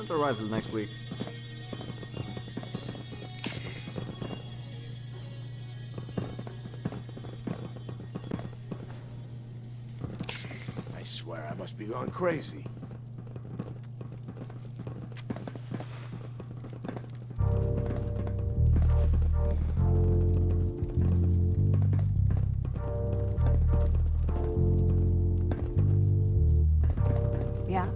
Ship arrives next week. I swear I must be going crazy. Yeah?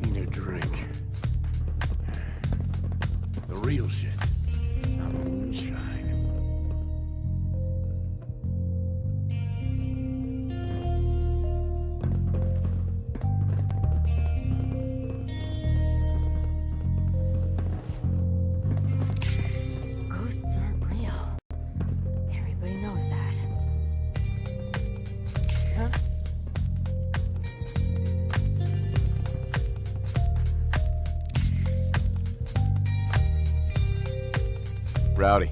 Need a drink. The real shit. Not moonshine. Ghosts aren't real. Everybody knows that. Huh? Rowdy.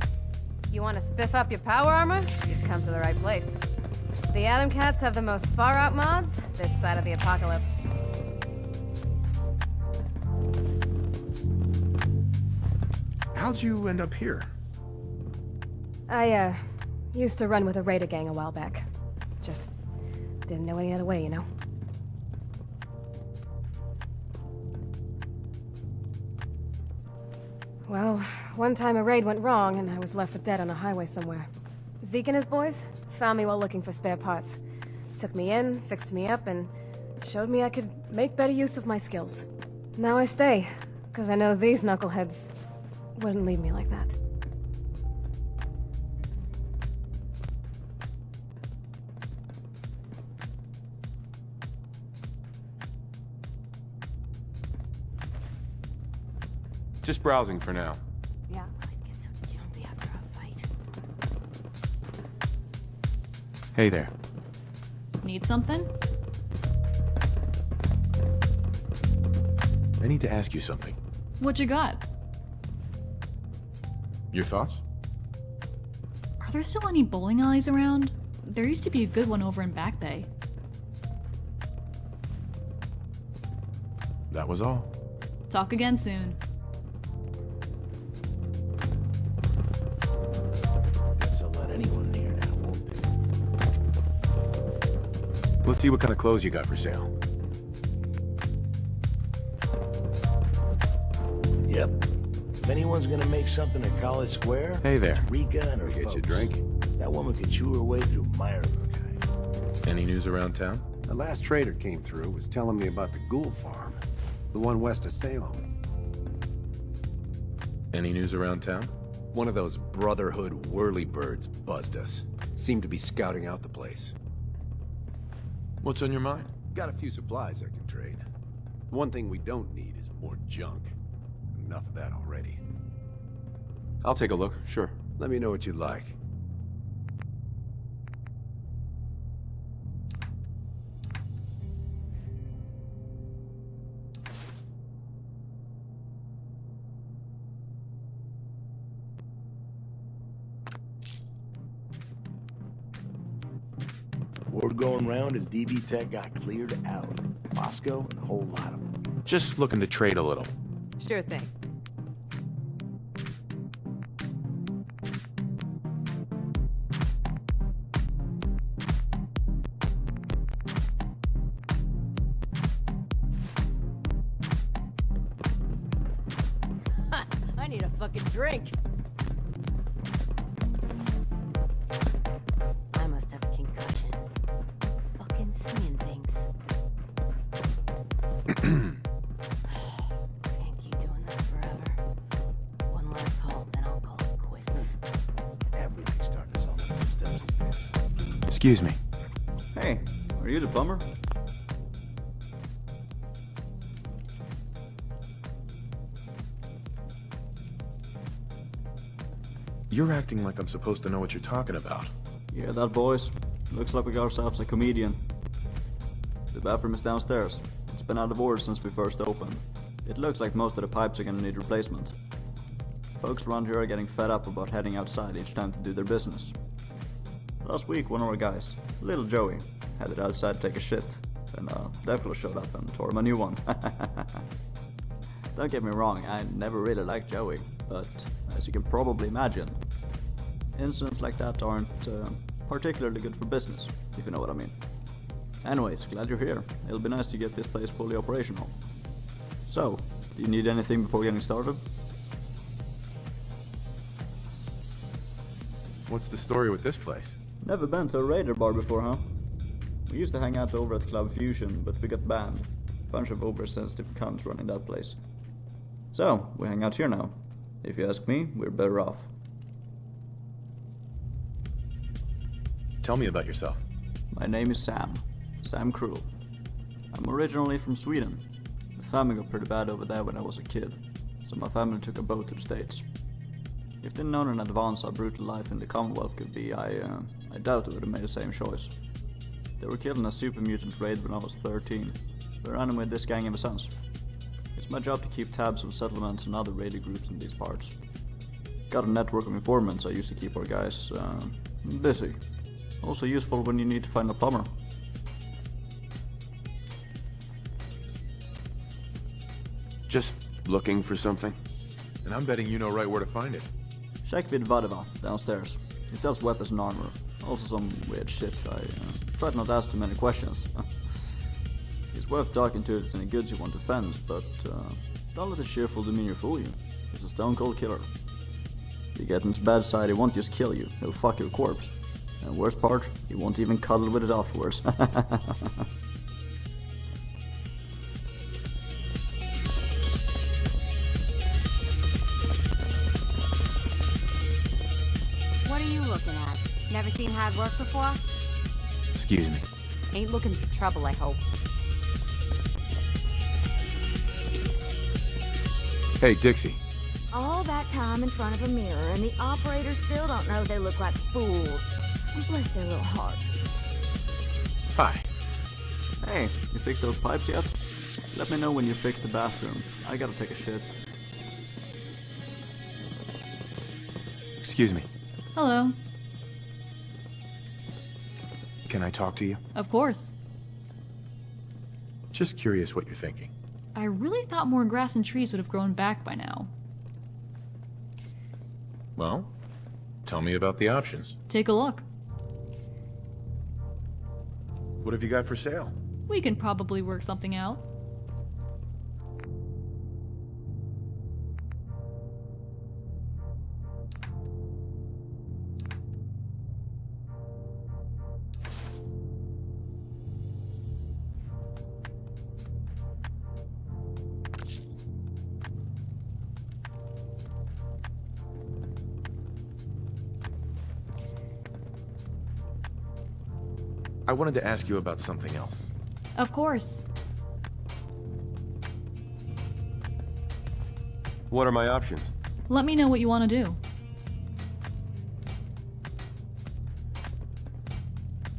You want to spiff up your power armor? You've come to the right place. The Atom Cats have the most far-out mods this side of the apocalypse. How'd you end up here? I, used to run with a raider gang a while back. Just didn't know any other way, you know? Well, one time a raid went wrong and I was left for dead on a highway somewhere. Zeke and his boys found me while looking for spare parts. Took me in, fixed me up, and showed me I could make better use of my skills. Now I stay, because I know these knuckleheads wouldn't leave me like that. Just browsing for now. Yeah, always get so jumpy after a fight. Hey there. Need something? I need to ask you something. What you got? Your thoughts? Are there still any bowling alleys around? There used to be a good one over in Back Bay. That was all. Talk again soon. Guess I'll let anyone near now, won't they? Let's see what kind of clothes you got for sale. Yep. If anyone's gonna make something at College Square, Hey there. it's Rika and her Get you a folks. drink? That woman could chew her way through my archive. Any news around town? The last trader came through was telling me about the Ghoul farm, the one west of Salem. Any news around town? One of those Brotherhood whirlybirds buzzed us. Seemed to be scouting out the place. What's on your mind? Got a few supplies I can trade. One thing we don't need is more junk. Enough of that already. I'll take a look, sure. Let me know what you'd like. Word going round is DB Tech got cleared out. Moscow and a whole lot of them. Just looking to trade a little. Sure thing. I need a fucking drink. I must have a concussion. Fucking seeing things. Can't keep doing this forever. One last haul, then I'll call Excuse me. Hey, are you the plumber? You're acting like I'm supposed to know what you're talking about. Yeah, that boys. Looks like we got ourselves a comedian. The bathroom is downstairs. It's been out of order since we first opened. It looks like most of the pipes are gonna need replacement. Folks around here are getting fed up about heading outside each time to do their business. Last week, one of our guys, little Joey, headed outside to take a shit, and Devil showed up and tore him a new one. Don't get me wrong, I never really liked Joey, but as you can probably imagine, incidents like that aren't particularly good for business, if you know what I mean. Anyways, glad you're here. It'll be nice to get this place fully operational. So, do you need anything before getting started? What's the story with this place? Never been to a Raider bar before, huh? We used to hang out over at Club Fusion, but we got banned. Bunch of oversensitive cunts running that place. So, we hang out here now. If you ask me, we're better off. Tell me about yourself. My name is Sam. Sam Cruel. I'm originally from Sweden. The family got pretty bad over there when I was a kid, so my family took a boat to the States. If they'd known in advance how brutal life in the Commonwealth could be, I doubt they would have made the same choice. They were killed in a super mutant raid when I was 13. We're running with this gang ever since. It's my job to keep tabs on settlements and other raider groups in these parts. Got a network of informants I used to keep our guys busy. Also useful when you need to find a plumber. Just looking for something? And I'm betting you know right where to find it. Check with Vadeva downstairs. He sells weapons and armor. Also some weird shit. I tried not to ask too many questions. He's worth talking to if there's any goods you want to fence, but don't let the cheerful demeanor fool you. He's a stone cold killer. If you get on his bad side, he won't just kill you, he'll fuck your corpse. And worst part, he won't even cuddle with it afterwards. What are you looking at? Never seen hard work before? Excuse me. Ain't looking for trouble, I hope. Hey, Dixie. All that time in front of a mirror, and the operators still don't know they look like fools. Bless their little hearts. Hi. Hey, you fixed those pipes yet? Let me know when you fix the bathroom. I gotta take a shit. Excuse me. Hello. Can I talk to you? Of course. Just curious what you're thinking. I really thought more grass and trees would have grown back by now. Well, tell me about the options. Take a look. What have you got for sale? We can probably work something out. I wanted to ask you about something else. Of course. What are my options? Let me know what you want to do.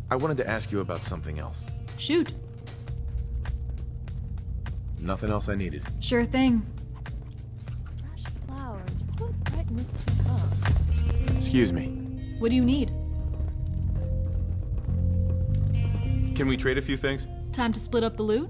I wanted to ask you about something else. Shoot. Nothing else I needed. Sure thing. Fresh flowers. What brighten this place up? Excuse me. What do you need? Can we trade a few things? Time to split up the loot?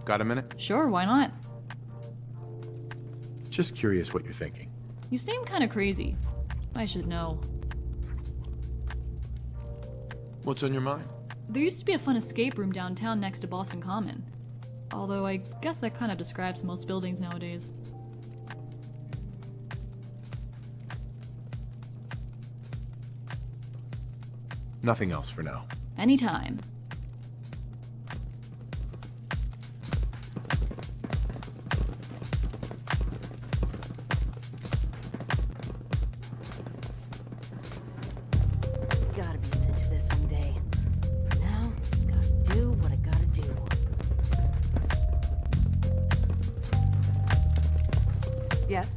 Got a minute? Sure, why not? Just curious what you're thinking. You seem kind of crazy. I should know. What's on your mind? There used to be a fun escape room downtown next to Boston Common. Although I guess that kind of describes most buildings nowadays. Nothing else for now. Anytime. Gotta be an end to this someday. For now, gotta do what I gotta do. Yes?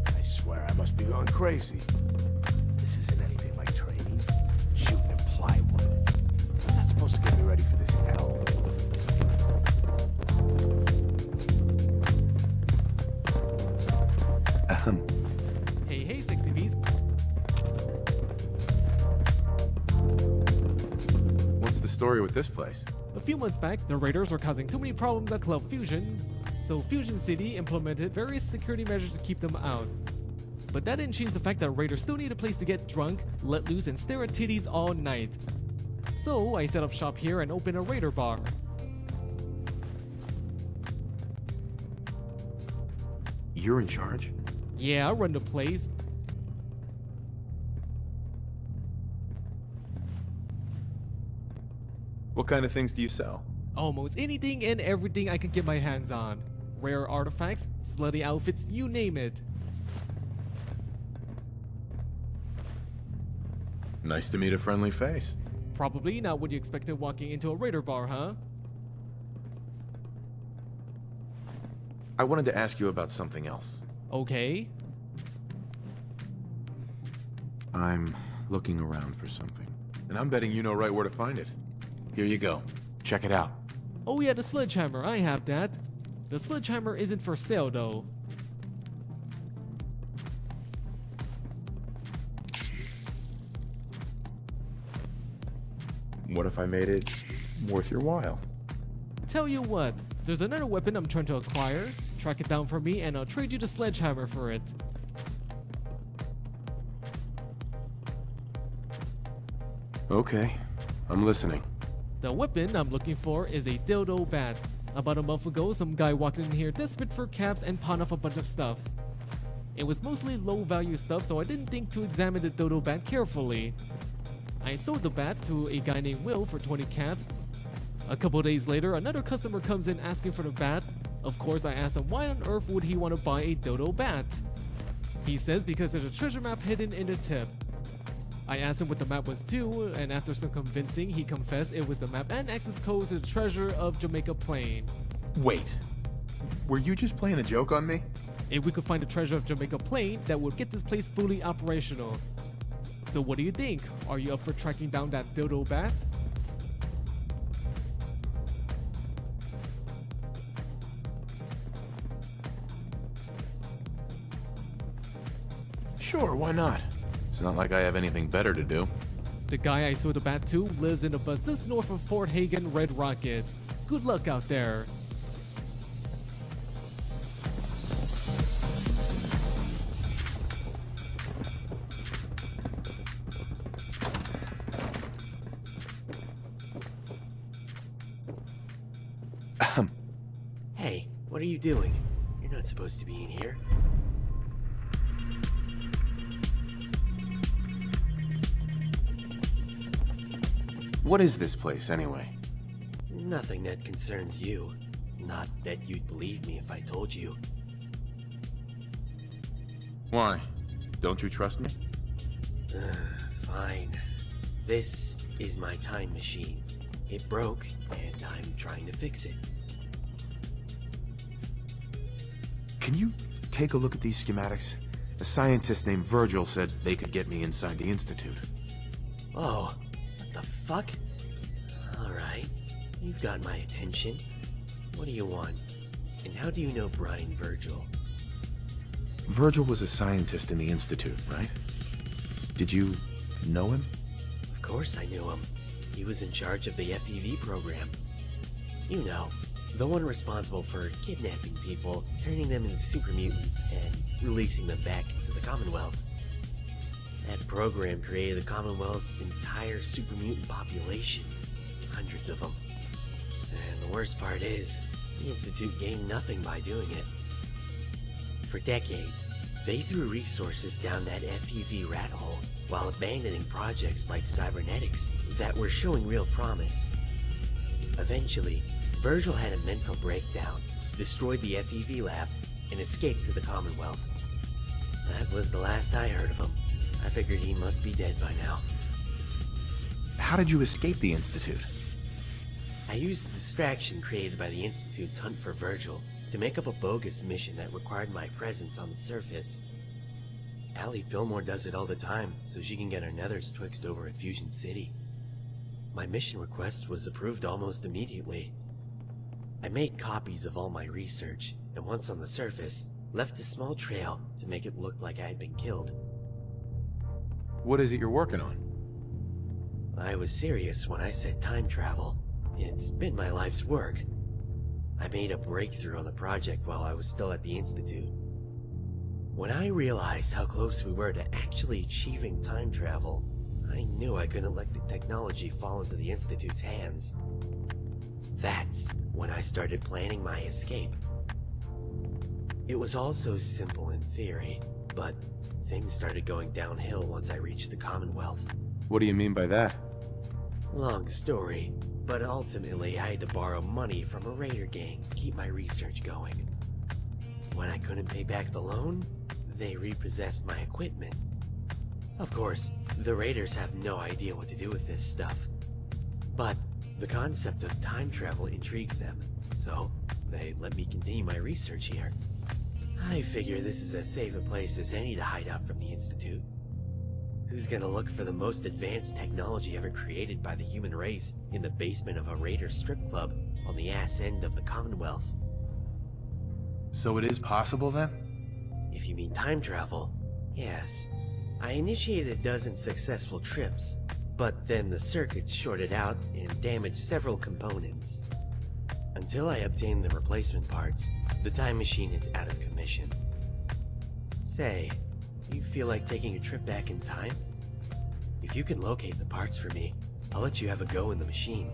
I swear I must be going crazy. This isn't anything like training. Shooting in plywood. How's that supposed to get me ready for this hell? Hey, 60Bs. What's the story with this place? A few months back, the raiders were causing too many problems at Club Fusion, so Fusion City implemented various security measures to keep them out. But that didn't change the fact that raiders still need a place to get drunk, let loose, and stare at titties all night. So I set up shop here and opened a raider bar. You're in charge? Yeah, I run the place. What kind of things do you sell? Almost anything and everything I can get my hands on. Rare artifacts, slutty outfits, you name it. Nice to meet a friendly face. Probably not what you expected walking into a raider bar, huh? I wanted to ask you about something else. Okay. I'm looking around for something. And I'm betting you know right where to find it. Here you go. Check it out. Oh yeah, the sledgehammer, I have that. The sledgehammer isn't for sale though. What if I made it worth your while? Tell you what, there's another weapon I'm trying to acquire. Track it down for me and I'll trade you the sledgehammer for it. Okay, I'm listening. The weapon I'm looking for is a dildo bat. About a month ago, some guy walked in here desperate for caps and pawned off a bunch of stuff. It was mostly low value stuff, so I didn't think to examine the dildo bat carefully. I sold the bat to a guy named Will for 20 caps. A couple days later, another customer comes in asking for the bat. Of course, I asked him why on earth would he want to buy a dildo bat. He says because there's a treasure map hidden in the tip. I asked him what the map was too, and after some convincing, he confessed it was the map and access code to the treasure of Jamaica Plain. Wait. Were you just playing a joke on me? If we could find the treasure of Jamaica Plain, that would get this place fully operational. So what do you think? Are you up for tracking down that dildo bat? Sure, why not? It's not like I have anything better to do. The guy I sold the bat to lives in the buses north of Fort Hagen, Red Rocket. Good luck out there. Hey, what are you doing? You're not supposed to be in here. What is this place, anyway? Nothing that concerns you. Not that you'd believe me if I told you. Why? Don't you trust me? Fine. This is my time machine. It broke, and I'm trying to fix it. Can you take a look at these schematics? A scientist named Virgil said they could get me inside the Institute. Oh, what the fuck? Alright, you've got my attention. What do you want? And how do you know Brian Virgil? Virgil was a scientist in the Institute, right? Did you know him? Of course I knew him. He was in charge of the FEV program. You know, The one responsible for kidnapping people, turning them into super mutants, and releasing them back into the Commonwealth. That program created the Commonwealth's entire super mutant population. Hundreds of them. And the worst part is, the Institute gained nothing by doing it. For decades, they threw resources down that FUV rat hole while abandoning projects like cybernetics that were showing real promise. Eventually, Virgil had a mental breakdown, destroyed the FEV lab, and escaped to the Commonwealth. That was the last I heard of him. I figured he must be dead by now. How did you escape the Institute? I used the distraction created by the Institute's hunt for Virgil to make up a bogus mission that required my presence on the surface. Allie Fillmore does it all the time so she can get her nethers twixt over at Fusion City. My mission request was approved almost immediately. I made copies of all my research, and once on the surface, left a small trail to make it look like I had been killed. What is it you're working on? I was serious when I said time travel. It's been my life's work. I made a breakthrough on the project while I was still at the Institute. When I realized how close we were to actually achieving time travel, I knew I couldn't let the technology fall into the Institute's hands. That's when I started planning my escape. It was all so simple in theory, but things started going downhill once I reached the Commonwealth. What do you mean by that? Long story, but ultimately I had to borrow money from a raider gang to keep my research going. When I couldn't pay back the loan, they repossessed my equipment. Of course, the raiders have no idea what to do with this stuff. But the concept of time travel intrigues them, so they let me continue my research here. I figure this is as safe a place as any to hide out from the Institute. Who's gonna look for the most advanced technology ever created by the human race in the basement of a raider strip club on the ass end of the Commonwealth? So it is possible then? If you mean time travel, yes. I initiated a dozen successful trips, but then the circuits shorted out and damaged several components. Until I obtain the replacement parts, the time machine is out of commission. Say, you feel like taking a trip back in time? If you can locate the parts for me, I'll let you have a go in the machine.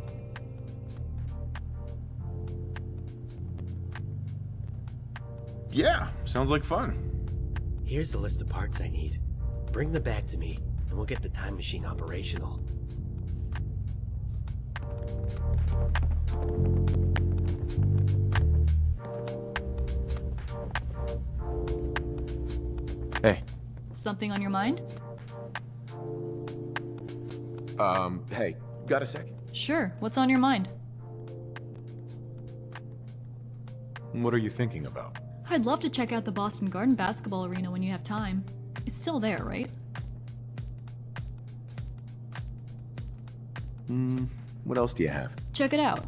Yeah, sounds like fun. Here's the list of parts I need. Bring them back to me, and we'll get the time machine operational. Hey. Something on your mind? Hey, got a sec? Sure, what's on your mind? What are you thinking about? I'd love to check out the Boston Garden basketball arena when you have time. It's still there, right? What else do you have? Check it out.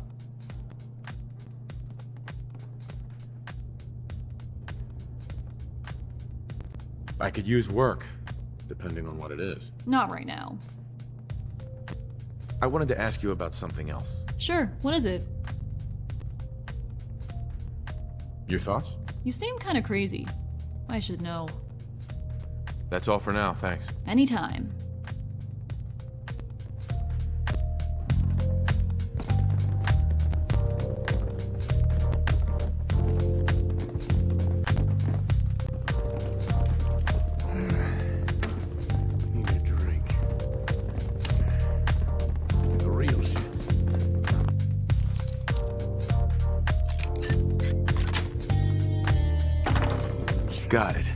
I could use work, depending on what it is. Not right now. I wanted to ask you about something else. Sure, what is it? Your thoughts? You seem kinda crazy. I should know. That's all for now, thanks. Anytime. Need a drink. The real shit. Got it.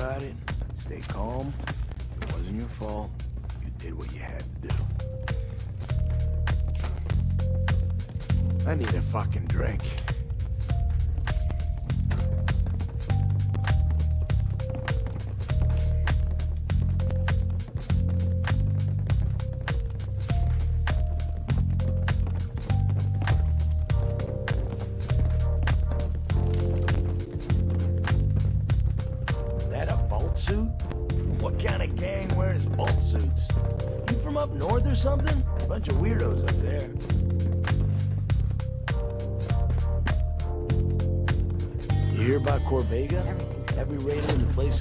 about it. Stay calm. It wasn't your fault. You did what you had to do. I need a fucking drink. That a bolt suit? What kind of gang wears bolt suits? You from up north or something? Bunch of weirdos up there. You hear about Corvega? Every raider in the place is